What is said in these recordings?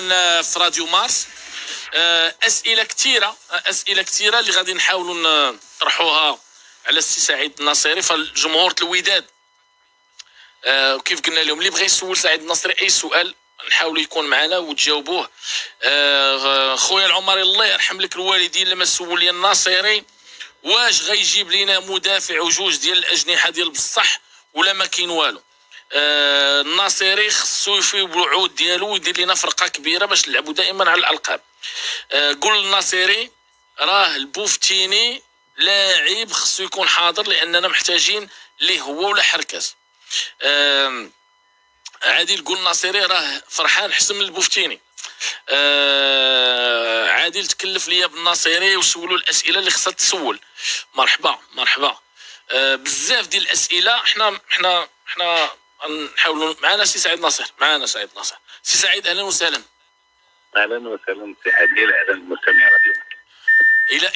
دائما في راديو مارس. اسئله كثيره اللي غادي نحاولوا نطرحوها على السي سعيد الناصري. فالجمهور الوداد وكيف قلنا لهم اللي بغى يسول سعيد الناصري اي سؤال نحاولوا يكون معنا وتجاوبوه. خويا العمري الله يرحم لك الوالدين لما سول لي الناصري واش غيجيب لينا مدافع وجوج ديال الاجنحه ديال بصح ولا ما كاين والو. الناصري خصو يفي بالوعود ديالو ويدير لنا فرقه كبيره باش نلعبوا دائما على الالقاب. قول الناصري راه البوفتيني لاعب خصو يكون حاضر لاننا محتاجين ليه هو ولا حركز. عادل قول الناصري راه فرحان حسن من البوفتيني. عادل تكلف ليا بالناصري وسولوا الاسئله اللي خصها تسول. مرحبا بزاف ديال الاسئله. حنا نحاولوا معنا سي سعيد ناصر. سي سعيد اهلا وسهلا. اهلا وسهلا سي عادل، اهلا المستمعين راديو.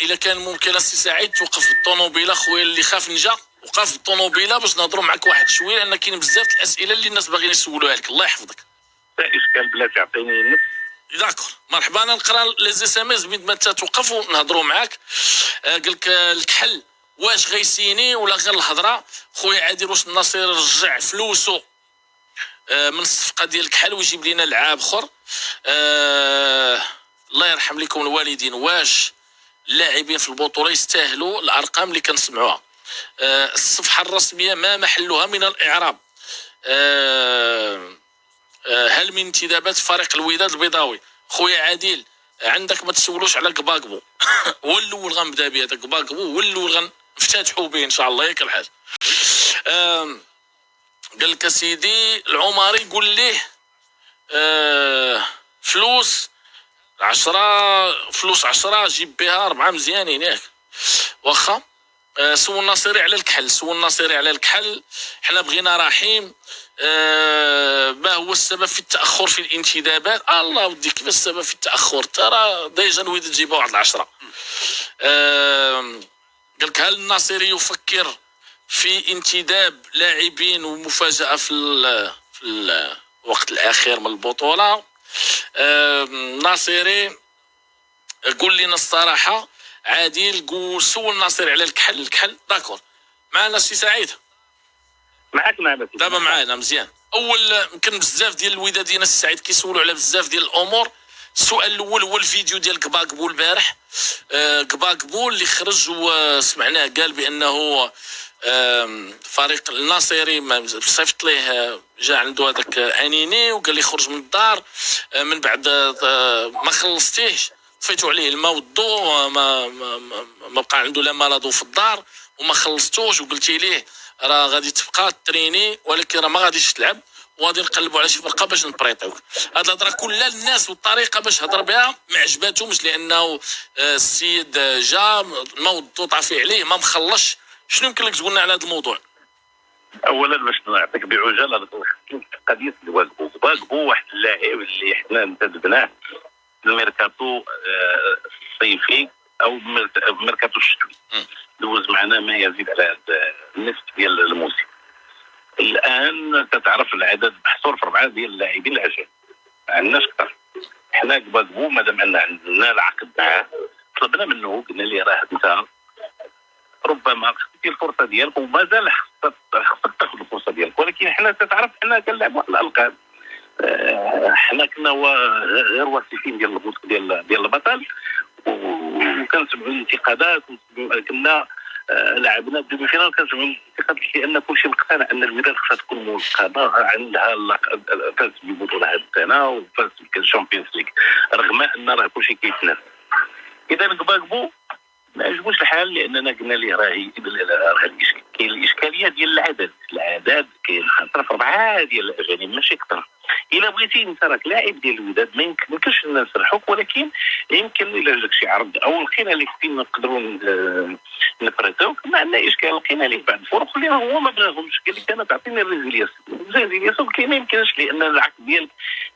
الا كان ممكن السي سعيد توقف بالطوموبيله خويا اللي خاف نجا وقف بالطوموبيله باش نهضروا معك واحد شويه لان كاين بزاف الاسئله اللي الناس باغيين يسولوها لك. الله يحفظك. لا اشكال بلا تعطيني النص. داكور مرحبا. انا نقرا لي اس ام اس بيد ما توقف ونهضروا معاك. قال لك الكحل واش غيسيني ولا غير الهضره. خويا عادل واش الناصر رجع فلوسه من الصفقه ديال الكحل ويجيب لنا لعاب اخر. الله يرحم لكم الوالدين واش اللاعبين في البطوله يستاهلوا الارقام اللي كنسمعوها. الصفحه الرسميه ما محلها من الاعراب. هل من انتدابات فريق الوداد البيضاوي. خويا عادل عندك ما تسولوش على كباكبو هو الاول غنبدا به. هذا كباكبو هو الاول غنفتتحوا به ان شاء الله ياك الحاج. قال لك سيدي العمري قول ليه فلوس 10 جيب بها 4 مزيانين ياك واخا. سول الناصري على الكحل. حنا بغينا رحيم. ما هو السبب في التاخر في الانتدابات. الله ودي كيف السبب في التاخر ترى ديجا الوداد تجيبها واحد 10. قال لك هل الناصري يفكر في انتداب لاعبين ومفاجاه في الوقت الاخير من البطوله. ناصري قول لنا الصراحه. عادل قول سول الناصري على الكحل. داكور معنا سي سعيد. معك دابا معانا مزيان. اول يمكن بزاف ديال الوداديين السي سعيد كيسولوا على بزاف ديال الامور. السؤال الاول هو الفيديو ديال كباكبو البارح. كباكبو اللي خرج وسمعناه قال بانه فريق الناصري صيفط ليه جا عنده هذاك انيني وقال لي خرج من الدار من بعد ما خلصتيهش طفيتوا عليه الماء والضوء ما بقى عنده لا مال ضوء في الدار وما خلصتوش وقلتي ليه راه غادي تبقى تريني ولكن راه ما غاديش تلعب وغادي نقلبوا على شي فرقه باش نبريطيوك. هاد الهضره كلها الناس والطريقه باش هضر بها ما عجباتهمش لانه السيد جا الماء والضوء طافي عليه ما مخلصش. شنو يمكن لك تقولنا على هذا الموضوع؟ اولا باش نعطيك بعجاله قضيه كباكبو واحد اللاعب اللي حنا انتدبناه في الميركاتو الصيفي او الميركاتو الشتوي. دوز معنا ما يزيد على النصف ديال الموسم. الان تتعرف العدد محصور في 4 ديال اللاعبين الاجانب ما عندناش اكثر. حنا كباكبو مادام عندنا العقد معاه طلبنا منه قلنا ليه راه انت ربما خصك الفرصه ديالك ومازال خصك تاخذ الفرصه ديالك ولكن حنا تتعرف حنا كنلعبوا على الالقاب. حنا كنا غير واثقين ديال البطل ديال البطل وكنسمعوا الانتقادات كنا لعبنا الدومي فينال كنسمعوا الانتقادات لان كلشي مقتنع ان الوداد خصها تكون منقذه عندها فاز بالبطوله هذه السنه وفاز بالشامبيونز ليغ رغم ان راه كلشي كيتنافس. اذا كباكبو ما عجبوش الحال لاننا قلنا ليه راه كاين الاشكاليه ديال العدد كاين خاطر في 4 ديال الاجانب ماشي اكثر. الا بغيتي انت راك لاعب ديال الوداد ما يمكنش نسرحوك ولكن يمكن الا جاك شي عرض او لقينا لك فين نقدروا نبريتوك ما عندنا اشكال. لقينا لك بعض الفرق اللي هو ما بغاهمش قال لك انا تعطيني الريزيلياس ولكن ما يمكنش لان العقد ديالك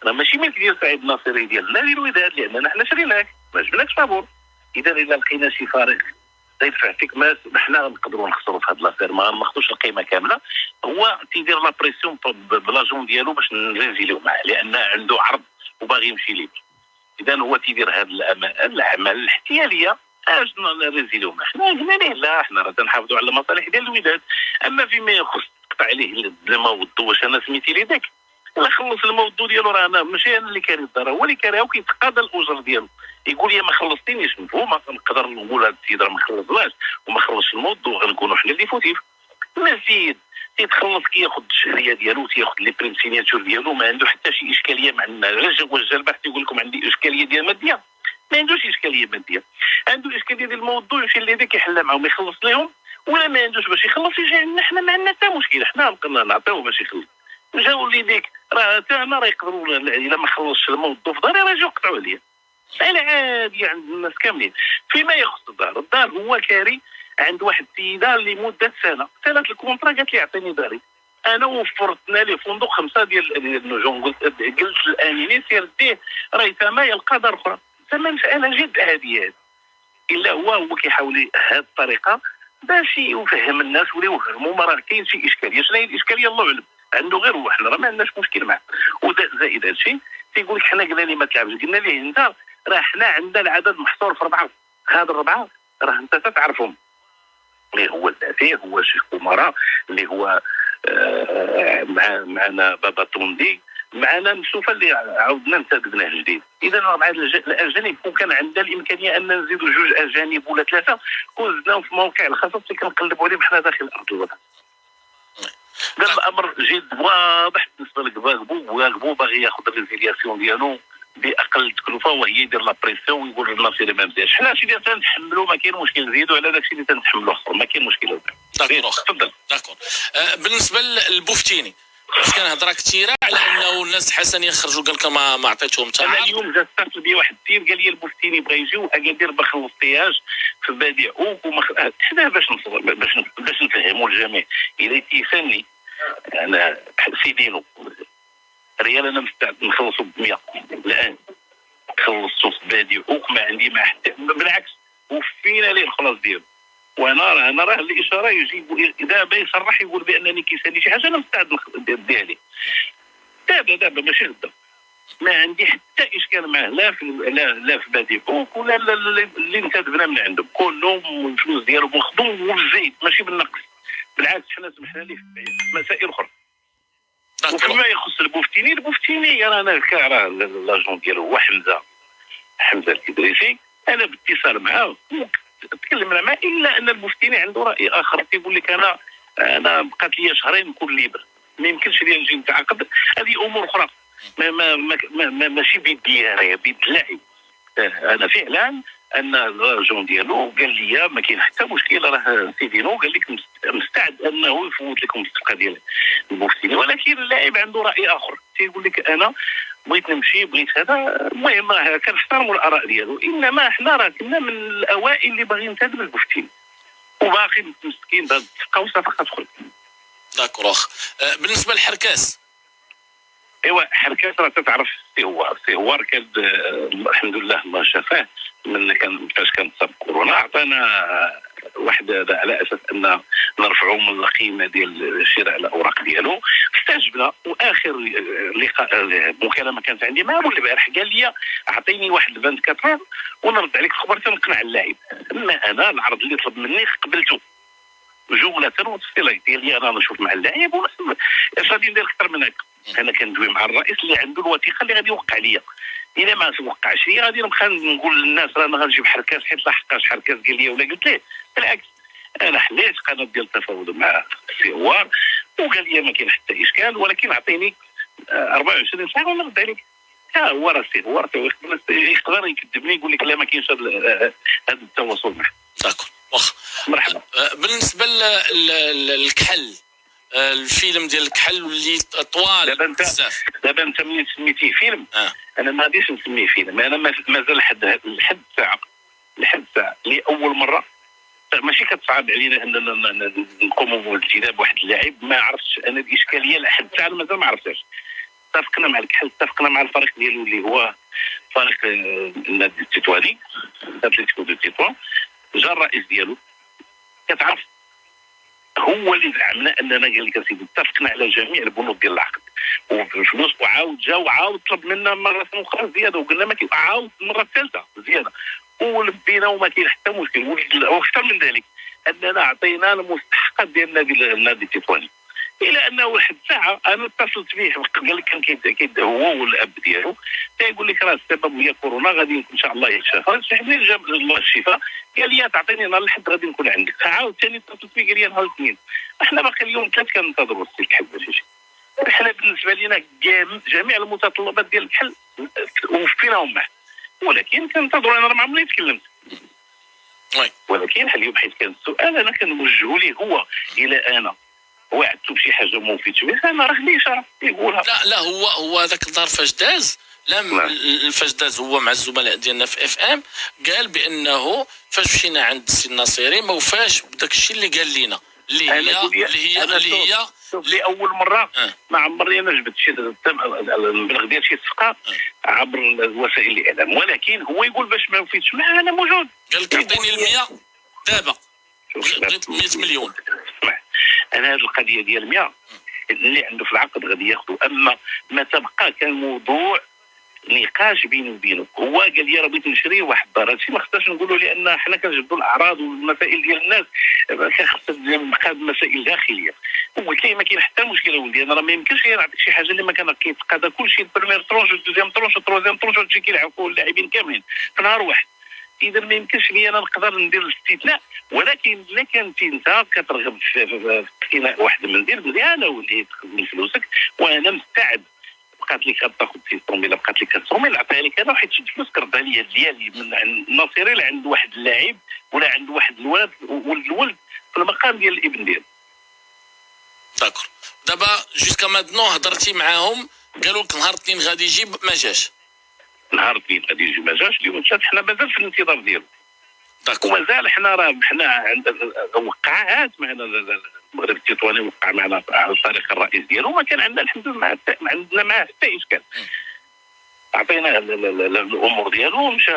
راه ماشي ملك ديال سعيد الناصري ديال نادي الوداد لاننا حنا شريناك ما جبناكش بابور. اذا لقينا شي فريق يدفع فيك ما حنا نقدروا نخسروا في هذا لافير ما ناخذوش القيمه كامله. هو تيدير لا بريسيون بلاجون ديالو باش نريزيليو معاه لان عنده عرض وباغي يمشي ليبر. اذا هو تيدير هذه الاعمال الاحتياليه اش نريزيليهم. حنا قلنا ليه لا، حنا راه تنحافظوا على المصالح ديال الوداد. اما فيما يخص تقطع عليه الماء واش انا سميتي لي داك لا خلص الماء ديالو، راه انا ماشي انا اللي كاري الدار، هو اللي كاريها وكيتقاضى الاجر ديالو. يقول لي ما خلصتينيش، مفهوم، نقدر نقول هذا السيد راه ما خلصناش وما خلصش الموض وغنكونوا حنا اللي فوتيف. السيد تيتخلص كياخذ الشهريه ديالو، تياخذ لي بريم سيناتور ديالو، ما عنده حتى شي اشكاليه مع الناس. واش جا البحث يقول لكم عندي اشكاليه ديال ماديه؟ ما عندوش اشكاليه ماديه، عنده اشكاليه ديال الموضوع يمشي لهذاك يحلها معاهم يخلص لهم، ولا ما عندوش باش يخلص يجي عندنا حنا، ما عندنا حتى مشكل، حنا بقينا نعطيوه باش يخلص. جاو اللي ديك راه حتى انا راه يقدروا الا ما خلصش الموظف داري راه يجيو يقطعوا عليا. انا عادي عند الناس كاملين. فيما يخص الدار هو كاري عند واحد السيده لمده سنه الكونترا، قالت لي اعطيني داري. انا وفرتنا ليه فندق 5 ديال النجوم، قلت الاميني سير ديه راه تما يلقى دار اخرى. تما مساله جد عاديه، الا هو كيحاول هذه الطريقه باش يفهم الناس ولا يفهموا ما راه كاين شي اشكاليه. شنو هي الاشكاليه؟ الله اعلم، عنده غير هو، حنا راه ما عندناش مشكل معاه. وزائد هذا الشيء تيقول لك حنا قلنا ليه ما تلعبش، قلنا ليه انت راه حنا عندنا العدد محصور في 4، هاد ال4 راه انت تعرفهم، اللي هو الأثير، هو الشيخ أمراء، اللي هو معنا بابا طوندي، معنا نشوف اللي عاودنا نتدبناه جديد. اذا مع الاجانب كون كان عندنا الامكانيه ان نزيدوا 2 اجانب ولا 3 كون زدناهم في موقع الخاص اللي كنقلبوا عليهم حنا داخل ارض الوطن. هذا الامر جد واضح بالنسبه لكباكبو باغي ياخذ الريزيلياسيون ديالو باقل تكلفه، وهي يدير لا بريسيون ويقول لنا سيدي ما مزيانش. حنا شي اللي تنتحملوا ما كاين مشكل، نزيدوا على داكشي اللي تنتحملوا اخر، ما كاين مشكل. تفضل. داكور. بالنسبه للبوفتيني واش كان هضره كثيره على انه الناس حسن يخرجوا قال لك ما عطيتهم حتى انا اليوم جا اتصل بي واحد السيد قال لي البوفتيني بغا يجي واكادير ما خلصتيهاش في بادئ اوك حنا باش نفهموا الجميع. الا تيسالني انا سيدينو ريال انا مستعد نخلصوا ب 100 الان، خلصوا في بادئ اوك ما عندي ما حتى بالعكس وفينا ليه الخلاص ديالو. وانا راه الاشاره يجيب دابا يصرح يقول بانني كيسالني شي حاجه انا مستعد نديها ليه دابا ماشي غدا. ما عندي حتى اشكال معاه لا في بادئ اوك ولا اللي انتدبنا من عندهم، كلهم الفلوس ديالو مخدوم وبالزيد ماشي بالنقص، بالعكس حنا سمحنا ليه في مسائل اخرى. وفيما يخص البوفتيني رانا راه لاجون ديالو هو حمزه الادريسي، انا باتصال معاه تكلمنا معاه، الا ان البوفتيني عنده راي اخر، تيقول لك انا بقات لي شهرين نكون ليبر، ما يمكنش لي نجي نتعاقد. هذه امور اخرى ماشي بيدي انا بيد اللاعب. انا فعلا ان الراجون ديالو قال لي ما كاين حتى مشكل، راه سيدينو قال لك مستعد انه يفوت لكم الصفقه ديال البوفتيني، ولكن اللاعب عنده راي اخر، تيقول لك انا بغيت نمشي بغيت هذا. المهم كنحترموا الاراء ديالو، انما حنا راه كنا من الاوائل اللي باغيين نتهدم البوفتيني وباقي متمسكين بهذه الثقه وصفقه تدخل. داكور. بالنسبه للحركاس، ايوا حركات راه تتعرف سي هو كان الحمد لله الله شافاه من فاش كان تصاب كورونا، عطانا واحد هذا على اساس ان نرفعوا من القيمه ديال شراء الاوراق ديالو. استجبنا، واخر لقاء مكالمه كانت عندي معاه البارح قال لي اعطيني واحد 24 ونرد عليك خبر تنقنع اللاعب. اما انا العرض اللي طلب مني قبلته جمله وتفصيليه ديال لي انا نشوف مع اللاعب اش غادي ندير اكثر من هكا. انا كندوي مع الرئيس اللي عنده الوثيقه اللي غادي يوقع ليا، الا ما توقعش لي غادي نبقى نقول للناس رانا غنجيب حركاس حيت لحقاش حركاس قال لي ولا قلت ليه. بالعكس انا حليت قناه ديال التفاوض مع السيوار وقال لي ما كاين حتى اشكال، ولكن اعطيني 24 ساعه ونرد عليك. هو راه السيوار يقدر يكذبني يقول لك لا ما كاينش هذا التواصل معه. داكور واخا مرحبا. بالنسبه للكحل، الفيلم ديال الكحل واللي طوال بزاف، دابا انت ملي سميتيه فيلم انا ما غاديش نسميه فيلم. انا مازال لحد الساعه لاول مره ماشي كتصعب علينا اننا نقوموا بالالتزام بواحد اللاعب ما عرفتش انا الاشكاليه لحد الساعه مازال ما عرفتهاش. اتفقنا مع الكحل، اتفقنا مع الفريق ديالو اللي هو فريق النادي التطواني اتلتيكو دو تيطوان. جا الرئيس ديالو كتعرف هو اللي زعمنا اننا قال لك اسيدي اتفقنا على جميع البنود ديال العقد، وفلوس، وعاود جا وعاود طلب منا مره اخرى زياده، وقلنا ما عاود المره الثالثه زياده، ولبينا وما كاين حتى مشكل. واكثر من ذلك اننا اعطينا المستحقات ديال النادي التطواني، الى انه واحد الساعه انا اتصلت به، قال لك كان هو والاب ديالو تيقول لك راه السبب هي كورونا، غادي ان شاء الله يتشافى. منين جاب الله الشفاء؟ قال لي تعطيني نهار الحد غادي نكون عندك. عاود ثاني اتصلت به قال لي نهار الاثنين. احنا باقي اليوم ثلاث كننتظروا السي الحل باش يجي. احنا بالنسبه لنا جميع المتطلبات ديال الحل وفيناهم معه، ولكن كننتظروا. انا ما عمري تكلمت، ولكن اليوم حيت كان السؤال انا كنوجهه ليه هو، الى انا وعدته بشي حاجه ما وفيتش بها، انا راه لي اشاره يقولها. لا هو هذاك الدار فاش داز، فاش داز هو مع الزملاء ديالنا في اف ام، قال بانه فاش مشينا عند السي الناصري ما وفاش بداك الشيء اللي قال لنا، اللي هي لاول مره ما عمرني انا جبت شي المبلغ ديال شي صفقه عبر وسائل الاعلام، ولكن هو يقول باش ما وفيتش معاه انا موجود. قال لك عطيني ال 100 دابا، بغيت 100 مليون. اسمع، انا هذه القضيه ديال 100 اللي عنده في العقد غادي ياخذوا، اما ما تبقى كان موضوع نقاش بيني وبينه. هو قال لي راه بغيت نشري واحد الدار، هادشي ما خصناش نقولوا، لان حنا كنجبدوا الاعراض والمسائل ديال الناس، خاصها تبقى مسائل داخليه. قلت ليه ما كاين حتى مشكله ولدي، انا راه ما يمكنش نعطيك شي حاجه اللي ما كان كيتقاضى كلشي، البريمير ترونش والدوزيام ترونش والتروزيام ترونش، هادشي كيلعبوا اللاعبين كاملين في نهار واحد. اذا ما يمكنش لي انا نقدر ندير الاستثناء، ولكن الا كنت انت كترغب في اقتناء واحد المنديل مزيانه واللي تخدم فلوسك، وانا مستعد بقات لك غتاخذ 600 الا بقات لك 400 نعطيها لك انا، وحيت شد فلوس كردها لي ديالي من عند الناصري لعند واحد اللاعب ولا عند واحد الولد والولد في المقام ديال الابن ديالو. داكور. دابا جوسكا مادنون هضرتي معاهم، قالوا لك نهار الاثنين غادي يجي، ما جاش. نهار الاثنين غادي يجي ما جاش، اليوم حنا مازال في الانتظار ديالو. داكور. ومازال حنا عندنا وقعات معنا المغرب التطواني، وقع معنا على الطريق الرئيس ديالو، ما كان عندنا الحمد لله عندنا معاه حتى اشكال. عطينا الامور ديالو مشى،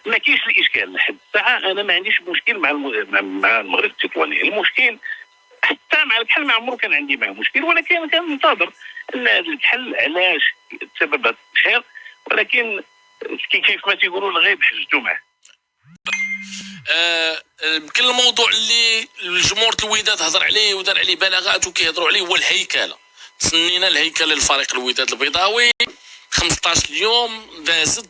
ما كاينش الاشكال لحد الساعه. انا ما عنديش مشكل مع المغرب التطواني، المشكل حتى مع الكحل ما عمره كان عندي معه مشكل، ولكن كننتظر ان هذا الكحل علاش تسبب خير، ولكن كيف ما تيقولوا الغيب حجته معه. يمكن الموضوع اللي الجمهور الوداد هضر عليه ودار عليه بلاغات وكيهضروا عليه هو الهيكله. تسنينا الهيكله للفريق الوداد البيضاوي 15 يوم،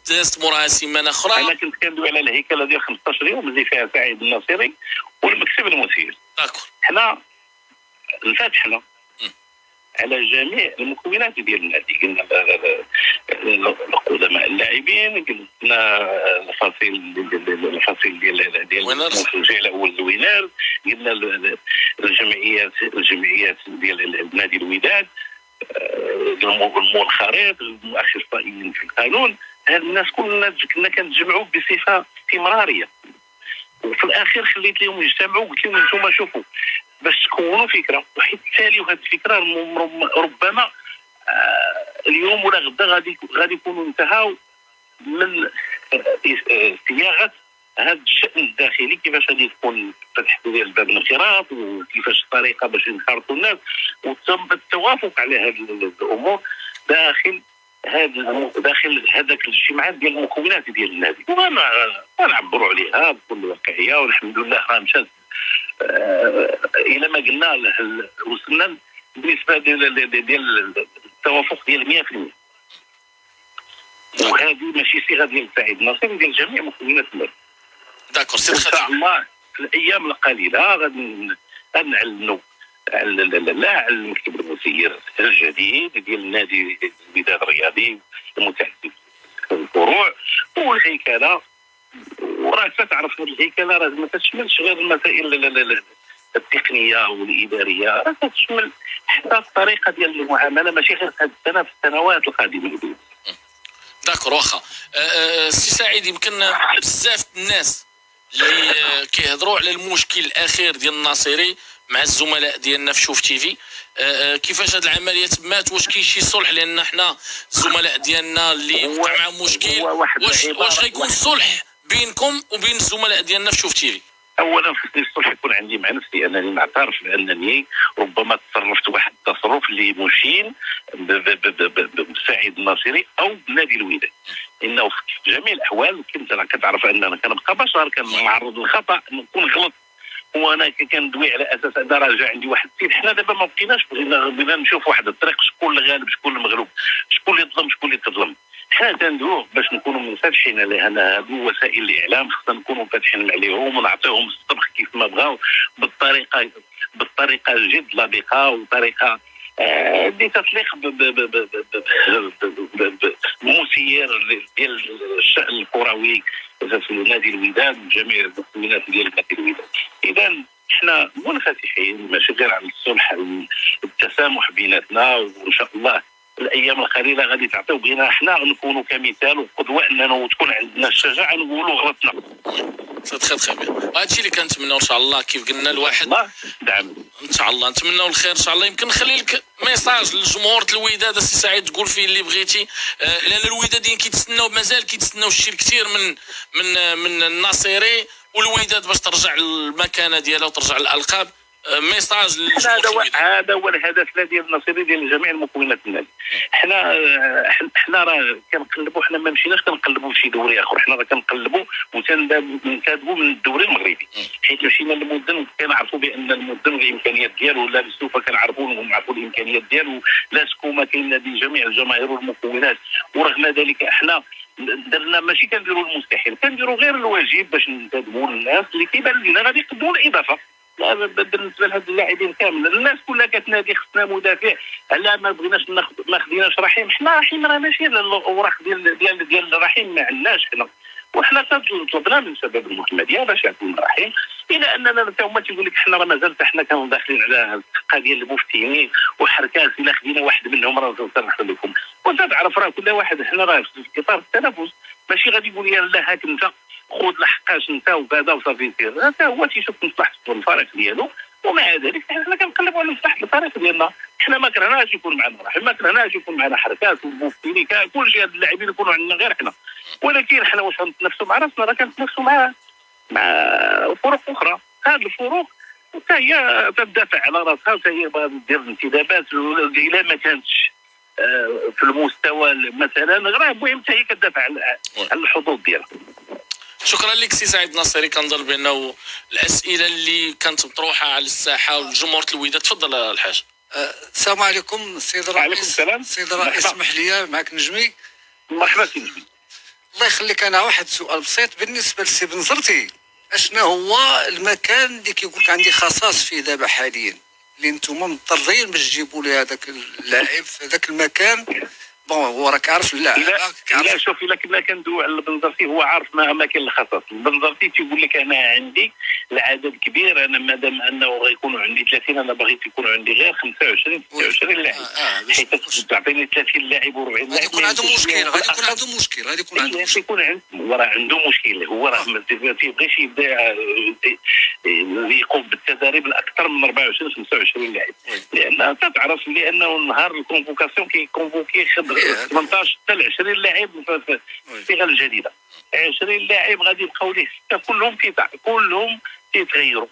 دازت موراها سيمانه اخرى. انا كنت كندوي على الهيكله ديال 15 يوم اللي فيها سعيد الناصري والمكتب المسير. داكور. حنا انفتحنا على جميع المكونات ديال النادي، قلنا القدماء اللاعبين، قلنا الفصيل ديال المشجع الاول الوينار، قلنا الجمعيات ديال نادي الوداد، المنخرط، الاخصائيين في القانون. هاد الناس كلنا كنا كنتجمعوا بصفه استمراريه، وفي الاخير خليت لهم يجتمعوا وقلت لهم انتم شوفوا باش تكونوا فكره وحيد تاليوا هذه الفكره، ربما اليوم ولا غدا غادي يكونوا انتهوا من صياغه هذا الشان الداخلي، كيفاش غادي تكون فتح ديال الباب الانخراط، وكيفاش الطريقه باش ينخرطوا الناس، وتم التوافق على هذه الامور داخل هذاك الاجتماعات ديال المكونات ديال النادي، ونعبروا عليها بكل واقعيه. والحمد لله راه مشات الى ما قلنا وصلنا بالنسبه ديال التوافق ديال 100%. وهذه ماشي صيغه ديال سعيد الناصري، ديال جميع مكونات النادي. داكور. ان شاء الله في الايام القليله غادي نعلنوا على المكتب المسير الجديد ديال النادي الوداد الرياضي المتعدد الفروع والهيكله. وراك تعرف هذه الهيكله راه ما تشملش غير المسائل التقنيه والاداريه، راه تشمل حتى الطريقه ديال المعامله، ماشي غير هذه السنه، في السنوات القادمه. داكور. واخا سي سعيد، يمكن بزاف الناس اللي كيهضروا على المشكل الاخير ديال الناصري مع الزملاء ديالنا في شوف تيفي، كيفاش هذه العمليه تمات، واش كاين شي صلح؟ لان حنا الزملاء ديالنا اللي وقع معهم مشكل، واش غيكون صلح بينكم وبين الزملاء ديالنا في شوف تيفي؟ اولا خصني الصلح يكون عندي مع نفسي، انني نعترف بانني ربما تصرفت واحد التصرف اللي مشين بسعيد الناصري او بنادي الوداد، انه في جميع الاحوال كنت انا كتعرف ان انا كنبقى بشر، كنعرض للخطا، نكون غلط، وانا كندوي على اساس ان راجع عندي واحد السيد. حنا دابا ما بقيناش، بغينا نشوف واحد الطريق، شكون اللي غالب شكون المغلوب، شكون اللي ظلم شكون اللي تظلم. حنا تندوه باش نكونوا منفتحين على هادو وسائل الاعلام، خصنا نكونوا فاتحين عليهم ونعطيهم الصبغ كيف ما بغاو، بالطريقه الجد لبقه، وطريقه اللي تتليق بمسير ديال الشأن الكروي في نادي الوداد وجميع المكونات ديال نادي الوداد. اذا احنا منفتحين ماشي غير على الصلح، التسامح بيناتنا، وان شاء الله الايام القليله غادي تعطيو بغينا احنا نكونوا كمثال وقدوه، اننا تكون عندنا الشجاعه نقولوا غلطنا. تخي بيان، هادشي اللي كنتمناو ان شاء الله. كيف قلنا الواحد الله دعم ان شاء الله، نتمناو الخير ان شاء الله. يمكن نخلي لك ميساج للجمهور الوداد السي سعيد تقول فيه اللي بغيتي، لان الوداديين كيتسناو، مازال كيتسناو الشيء الكثير من الناصري والوداد باش ترجع للمكانه ديالها وترجع للالقاب. ميساج هذا هو الهدف ديال الناصري ديال جميع المكونات النادي. حنا راه كنقلبوا، حنا ما مشيناش كنقلبوا في شي دوري اخر، حنا راه كنقلبوا وتنتدبوا من الدوري المغربي، حيت مشينا للمدن كنعرفوا بان المدن الامكانيات ديالو، لا بالسوفه كنعرفوا الامكانيات ديالو، لا سكوما كاين نادي جميع الجماهير والمكونات. ورغم ذلك احنا درنا ماشي كنديروا المستحيل، كنديروا غير الواجب باش ننتدبوا الناس اللي كيبان لنا غادي يقدموا الاضافه. بالنسبه لهاد اللاعبين كامل، الناس كلها كتنادي خصنا مدافع، لا ما بغيناش ما خديناش رحيم. حنا رحيم راه ماشي الاوراق ديال رحيم ما عندناش حنا، وحنا طلبنا من شباب المحمديه باش يعطيونا رحيم، الى اننا حتى هما تيقول لك حنا راه مازال حنا كانوا داخلين على الثقه ديال المفتيين وحركات، الا خدينا واحد منهم راه سنحل لكم. وانت تعرف راه كل واحد، حنا راه في اطار التنافس، ماشي غادي يقول لي لا هاك انت خذ لحقاش انت وكذا وصافي سير، هذا هو تيشوف مصلحه الفريق ديالو. ومع ذلك حنا كنقلبوا على مصلحه الفريق ديالنا، حنا ما كرهناش يكون معنا رحم، ما كرهناش يكون معنا حركات ومفتيين، كل شيء هاد اللاعبين يكونوا عندنا غير حنا. ولكن حنا واش غنتنافسوا مع راسنا؟ راه كنتنافسوا مع فرق اخرى. هذه الفروق حتى هي تدافع على راسها، وحتى هي باغا دير انتدابات الا ما كانتش في المستوى مثلا، راه المهم حتى هي كتدافع على الحظوظ ديالها. شكرا لك سي سعيد الناصري. كنظن بانه الاسئله اللي كانت مطروحه على الساحه والجمهور الوداد. تفضل الحاج. السلام عليكم سيد الرئيس. وعليكم السلام. سيد الرئيس اسمح لي معك نجمي. مرحبا سي نجمي. الله يخليك، انا واحد سؤال بسيط بالنسبه لسي بنزرتي، اشنا هو المكان اللي كيقول لك عندي خصاص فيه دابا حاليا، اللي نتوما مضطرين باش تجيبوا لي هذاك اللاعب في هذاك المكان؟ بون هو راك عارف اللاعب. لا شوف، الا كنا كندوي على البنزرتي هو عارف ما اماكن الخصاص. البنزرتي تيقول لك انا عندي العدد كبير، انا مادام انه غيكونوا عندي 30 انا بغيت يكونوا عندي غير 25 26 لاعب، حيت تعطيني 30 لاعب و40 لاعب غادي يكون عنده مشكل، غادي يكون عنده مشكل، غادي يكون عنده مشكل. يكون عنده مشكل. هو راه ما تيبغيش يبدا يقوم بالتدريب الاكثر من 24 25 لاعب، لان تعرف لانه نهار الكونفوكاسيون كيكونفوكي 18 حتى 20 لاعب في الصيغه الجديده. 20 لاعب غادي يبقاو ليه 6 كلهم تيتغيروا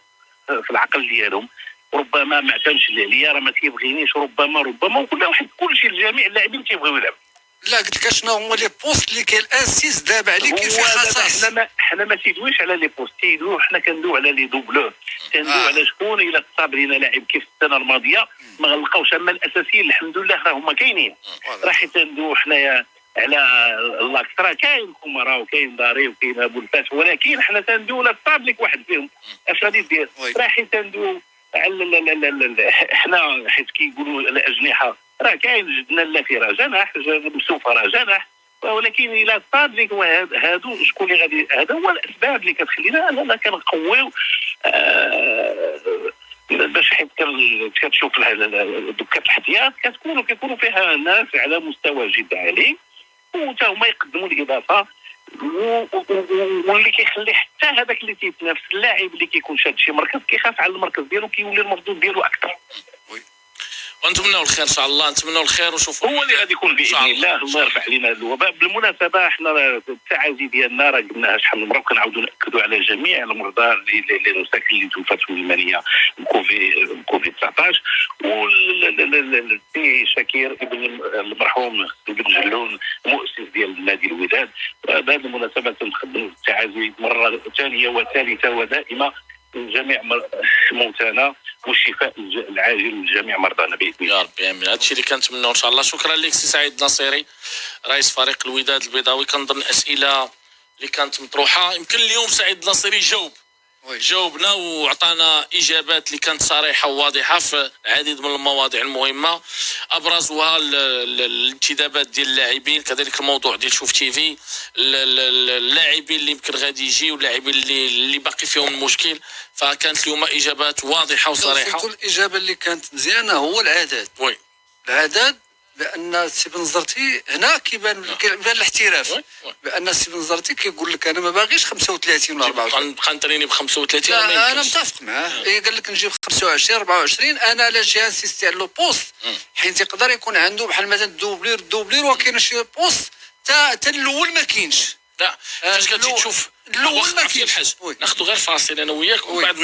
في العقل ديالهم. ربما ما اعتمش عليا، راه ما تيبغينيش، ربما وكل واحد كلشي الجميع اللاعبين تيبغيو يلعبوا. لا قلت لك شنو هما لي بوست اللي كينسيس دابا عليك كاين فيه خصاص. حنا ما تيدويش على لي بوست، حنا كندويو على لي دوبلور، كندويو على شكون الا تصاب لينا لاعب كيف السنه الماضيه ما غنلقاوش. اما الاساسيين الحمد لله راه هما كاينين. راه حيت ندويو حنايا على الاكسترا، كاين كومارا وكاين داري وكاين ابو الفتح، ولكن حنا تندويو لا تصاب لك واحد فيهم اش غادي دير. راه حيت تندويو على حنا حيت كيقولوا الاجنحه، راه كاين جدنا اللافي راه جناح، مسوفه راه جناح، ولكن الى صاد لك هادو شكون اللي غادي، هذا هو الاسباب اللي كتخلينا اننا كنقويو باش حيت كتشوف دكات الاحتياط كيكونوا فيها ناس على مستوى جد عالي، وتا هما يقدموا الاضافه، واللي كيخلي حتى هذاك اللي تيتنافس اللاعب اللي كيكون شاد شي مركز كيخاف على المركز ديالو، كيولي المردود ديالو اكثر. ونتمنوا الخير ان شاء الله، نتمنوا الخير ونشوفوا هو اللي غادي يكون باذن شاء الله. الله يرفع علينا هذا الوباء. بالمناسبه احنا التعازي ديالنا راه قلناها شحال من مره، وكنعاودوا ناكدوا على جميع المرضى المساكين اللي توفاتهم المنيه كوفيد 19. والسي شاكير ابن المرحوم ابن جلون مؤسس ديال نادي الوداد، بهذه المناسبه تنقدم التعازي مره ثانيه وثالثه ودائمه لجميع موتانا، والشفاء العاجل لجميع مرضانا باذن الله. يا ربي امين. هادشي اللي كنتمنوا ان شاء الله. شكرا لك سي سعيد ناصيري رئيس فريق الوداد البيضاوي. كنظن الاسئله اللي كانت مطروحه يمكن اليوم سعيد ناصيري جاوبنا وعطانا اجابات اللي كانت صريحه وواضحه في العديد من المواضيع المهمه، ابرزها الانتدابات ديال اللاعبين، كذلك الموضوع ديال شوف تي في، اللاعبين اللي يمكن غادي يجي واللاعبين اللي باقي فيهم المشكل. فكانت اليوم اجابات واضحه وصريحه. الاجابه اللي كانت مزيانه هو العدد. العدد بان السي بنزرتي هنا كيبان الاحتراف. بان السي بنزرتي كيقول لك انا ما باغيش 35 ولا 24، نبقى نتريني ب 35. انا متفق معاه. قال لك نجيب 25 24. انا علاش جا انسيستي على لو بوست، حيت يقدر يكون عنده بحال مثلا دوبلير وكاين شي بوست تا الاول ما كاينش. لا فاش كتجي تشوف الاول ما كاينش. ناخذ غير فاصل انا وياك ومن بعد